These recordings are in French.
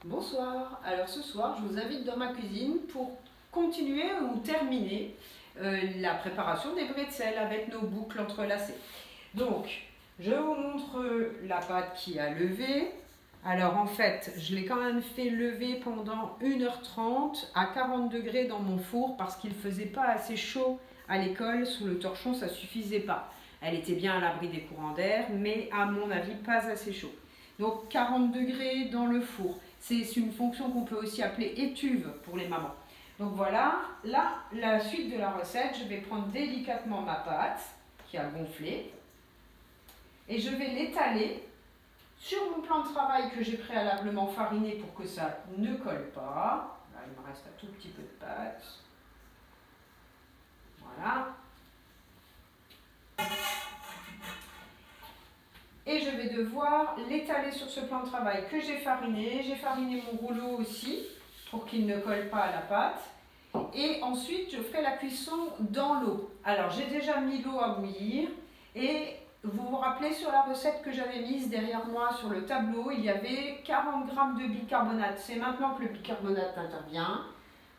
Bonsoir, alors ce soir je vous invite dans ma cuisine pour continuer ou terminer la préparation des bretzels avec nos boucles entrelacées. Donc je vous montre la pâte qui a levé. Alors en fait je l'ai quand même fait lever pendant 1h30 à 40 degrés dans mon four parce qu'il ne faisait pas assez chaud à l'école. Sous le torchon ça ne suffisait pas. Elle était bien à l'abri des courants d'air mais à mon avis pas assez chaud. Donc 40 degrés dans le four. C'est une fonction qu'on peut aussi appeler étuve pour les mamans. Donc voilà, là, la suite de la recette, je vais prendre délicatement ma pâte qui a gonflé et je vais l'étaler sur mon plan de travail que j'ai préalablement fariné pour que ça ne colle pas. Là, il me reste un tout petit peu de pâte. Voilà. Et je vais devoir l'étaler sur ce plan de travail que j'ai fariné. J'ai fariné mon rouleau aussi pour qu'il ne colle pas à la pâte. Et ensuite, je ferai la cuisson dans l'eau. Alors, j'ai déjà mis l'eau à bouillir. Et vous vous rappelez sur la recette que j'avais mise derrière moi sur le tableau, il y avait 40 g de bicarbonate. C'est maintenant que le bicarbonate intervient.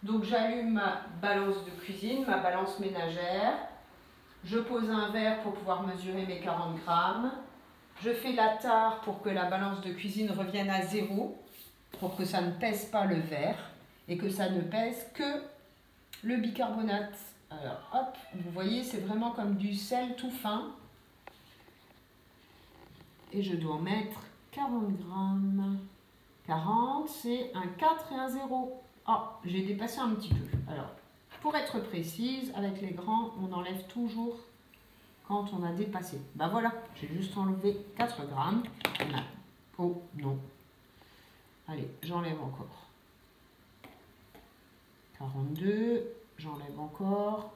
Donc, j'allume ma balance de cuisine, ma balance ménagère. Je pose un verre pour pouvoir mesurer mes 40 g. Je fais la tare pour que la balance de cuisine revienne à 0, pour que ça ne pèse pas le verre et que ça ne pèse que le bicarbonate. Alors hop, vous voyez, c'est vraiment comme du sel tout fin. Et je dois mettre 40 g. 40, c'est un 4 et un 0. Oh, j'ai dépassé un petit peu. Alors, pour être précise, avec les grands, on enlève toujours quand on a dépassé. Ben voilà, j'ai juste enlevé 4 grammes. Oh non. Allez, j'enlève encore. 42, j'enlève encore.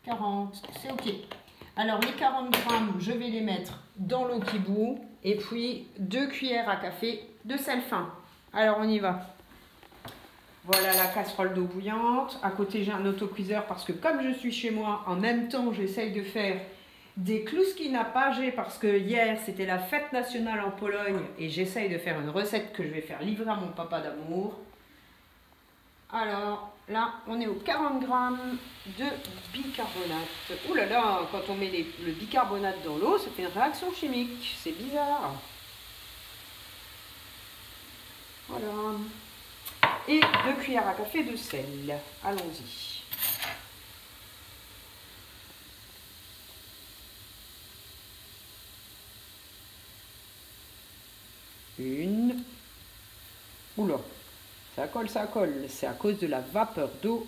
40, c'est ok. Alors les 40 grammes, je vais les mettre dans l'eau qui bout. Et puis 2 cuillères à café de sel fin. Alors on y va. Voilà la casserole d'eau bouillante. À côté, j'ai un autocuiseur parce que comme je suis chez moi, en même temps, j'essaye de faire des kluski na paje parce que hier, c'était la fête nationale en Pologne et j'essaye de faire une recette que je vais faire livrer à mon papa d'amour. Alors là, on est aux 40 grammes de bicarbonate. Ouh là là, quand on met le bicarbonate dans l'eau, ça fait une réaction chimique. C'est bizarre. Voilà. Et 2 cuillères à café de sel. Allons-y. Une. Oula, ça colle, ça colle. C'est à cause de la vapeur d'eau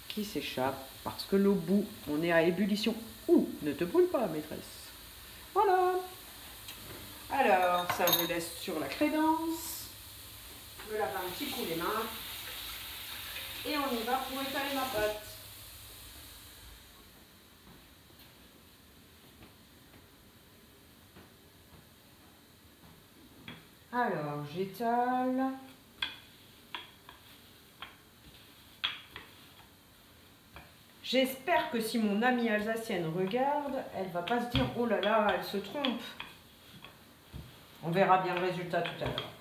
qui s'échappe. Parce que l'eau bout, on est à ébullition. Ouh, ne te brûle pas, maîtresse. Voilà. Alors, ça me laisse sur la crédence. Je me lave un petit coup les mains et on y va pour étaler ma pâte. Alors j'étale. J'espère que si mon amie alsacienne regarde, elle va pas se dire oh là là, elle se trompe. On verra bien le résultat tout à l'heure.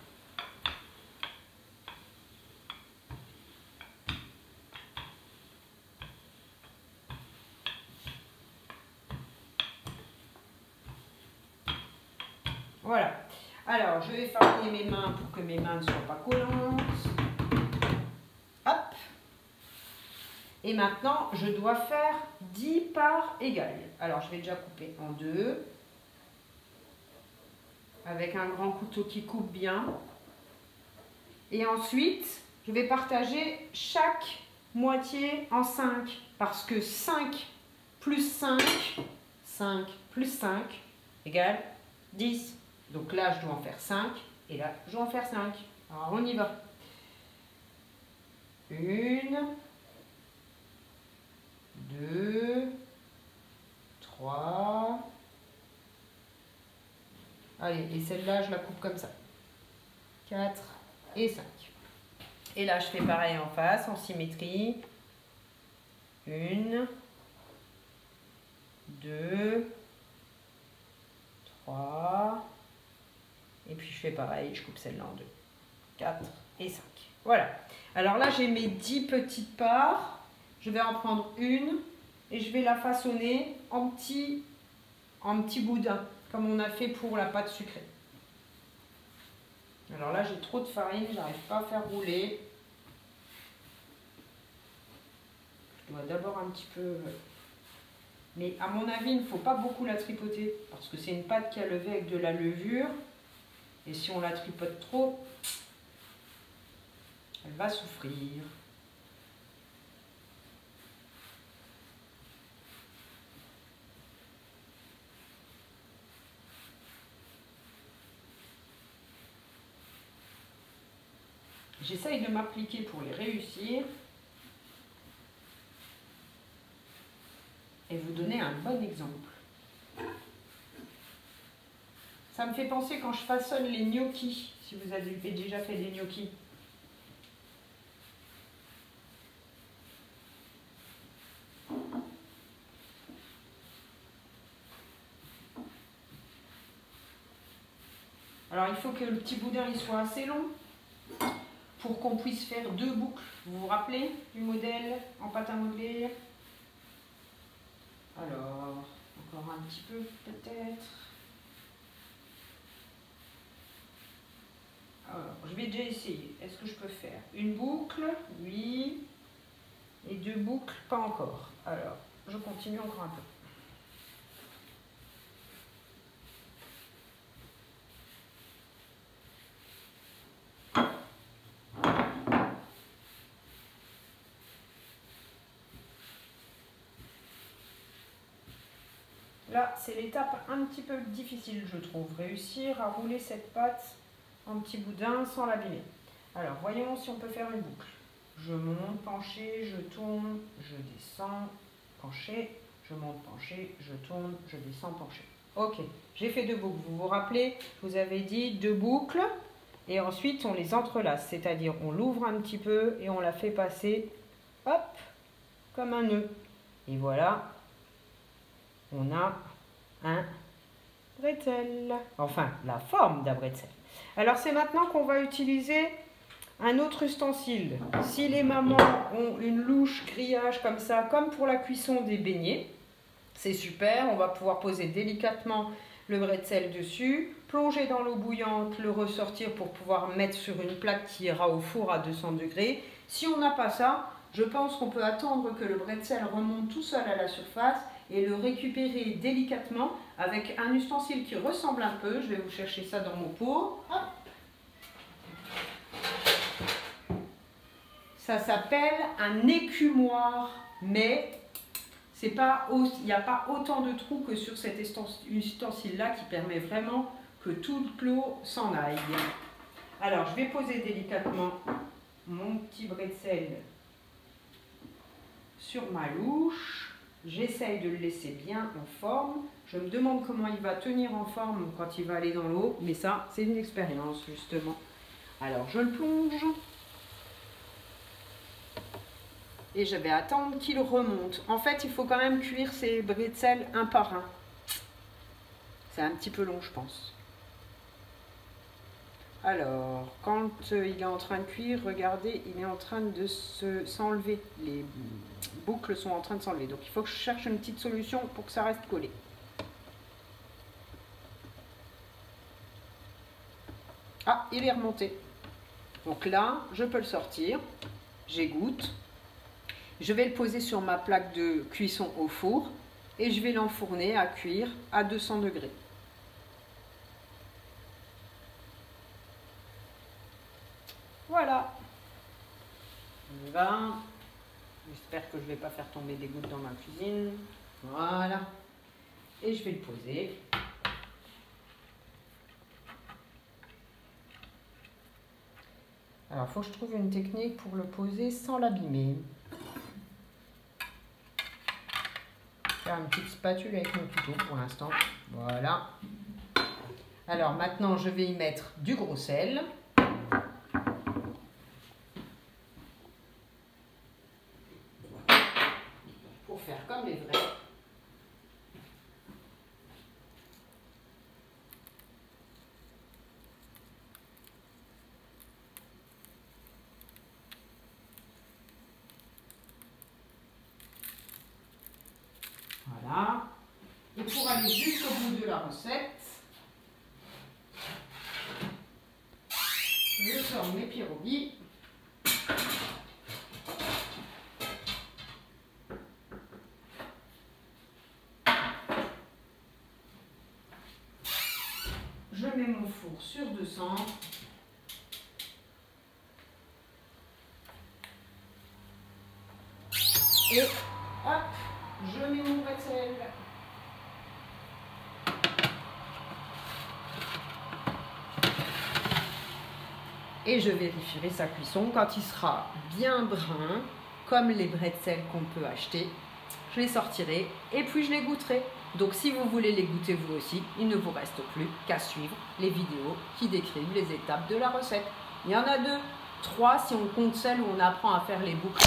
Voilà. Alors, je vais fariner mes mains pour que mes mains ne soient pas collantes. Hop. Et maintenant, je dois faire 10 parts égales. Alors, je vais déjà couper en 2. Avec un grand couteau qui coupe bien. Et ensuite, je vais partager chaque moitié en 5. Parce que 5 plus 5, 5 plus 5 égale 10. Donc là, je dois en faire 5 et là, je dois en faire 5. Alors, on y va. 1, 2, 3. Allez, et celle-là, je la coupe comme ça. 4 et 5. Et là, je fais pareil en face, en symétrie. 1, 2, 3, puis je fais pareil, je coupe celle-là en 2. 4 et 5. Voilà. Alors là, j'ai mes 10 petites parts. Je vais en prendre une et je vais la façonner en petits boudins, comme on a fait pour la pâte sucrée. Alors là, j'ai trop de farine, j'arrive pas à faire rouler. Je dois d'abord un petit peu... Mais à mon avis, il ne faut pas beaucoup la tripoter, parce que c'est une pâte qui a levé avec de la levure. Et si on la tripote trop, elle va souffrir. J'essaye de m'appliquer pour les réussir et vous donner un bon exemple. Ça me fait penser quand je façonne les gnocchis, si vous avez déjà fait des gnocchis. Alors il faut que le petit boudin il soit assez long pour qu'on puisse faire 2 boucles. Vous vous rappelez du modèle en pâte à modeler? Alors, encore un petit peu peut-être. Alors, je vais déjà essayer. Est-ce que je peux faire une boucle? Oui. Et 2 boucles? Pas encore. Alors, je continue encore un peu. Là, c'est l'étape un petit peu difficile, je trouve. Réussir à rouler cette pâte en petit boudin sans l'abîmer. Alors, voyons si on peut faire une boucle. Je monte, penché, je tourne, je descends, penché, je monte, penché, je tourne, je descends, penché. Ok, j'ai fait 2 boucles. Vous vous rappelez, je vous avais dit 2 boucles et ensuite on les entrelace. C'est-à-dire on l'ouvre un petit peu et on la fait passer, hop, comme un nœud. Et voilà, on a un bretzel. Enfin, la forme d'un bretzel. Alors c'est maintenant qu'on va utiliser un autre ustensile. Si les mamans ont une louche grillage comme ça, comme pour la cuisson des beignets, c'est super. On va pouvoir poser délicatement le bretzel dessus, plonger dans l'eau bouillante, le ressortir pour pouvoir mettre sur une plaque qui ira au four à 200 degrés. Si on n'a pas ça, je pense qu'on peut attendre que le bretzel remonte tout seul à la surface et le récupérer délicatement avec un ustensile qui ressemble un peu. Je vais vous chercher ça dans mon pot. Hop. Ça s'appelle un écumoire, mais il n'y a pas autant de trous que sur cet ustensile-là qui permet vraiment que toute l'eau s'en aille. Alors, je vais poser délicatement mon petit bretzel sur ma louche. J'essaye de le laisser bien en forme. Je me demande comment il va tenir en forme quand il va aller dans l'eau, mais ça, c'est une expérience, justement. Alors, je le plonge. Et je vais attendre qu'il remonte. En fait, il faut quand même cuire ces bretzels un par un. C'est un petit peu long, je pense. Alors, quand il est en train de cuire, regardez, il est en train de s'enlever. Les boucles sont en train de s'enlever. Donc, il faut que je cherche une petite solution pour que ça reste collé. Ah, il est remonté. Donc là, je peux le sortir. J'égoutte. Je vais le poser sur ma plaque de cuisson au four et je vais l'enfourner à cuire à 200 degrés. Voilà. On y va. J'espère que je ne vais pas faire tomber des gouttes dans ma cuisine. Voilà. Et je vais le poser. Alors, il faut que je trouve une technique pour le poser sans l'abîmer. Faire une petite spatule avec mon couteau pour l'instant. Voilà. Alors maintenant, je vais y mettre du gros sel. Pour faire comme les vrais. pour aller jusqu'au bout de la recette, je sors mes pierogies. Je mets mon four sur 200. Et hop, je mets mon bretzel. Et je vérifierai sa cuisson. Quand il sera bien brun, comme les bretzels qu'on peut acheter, je les sortirai et puis je les goûterai. Donc si vous voulez les goûter vous aussi, il ne vous reste plus qu'à suivre les vidéos qui décrivent les étapes de la recette. Il y en a 2, 3 si on compte celle où on apprend à faire les boucles.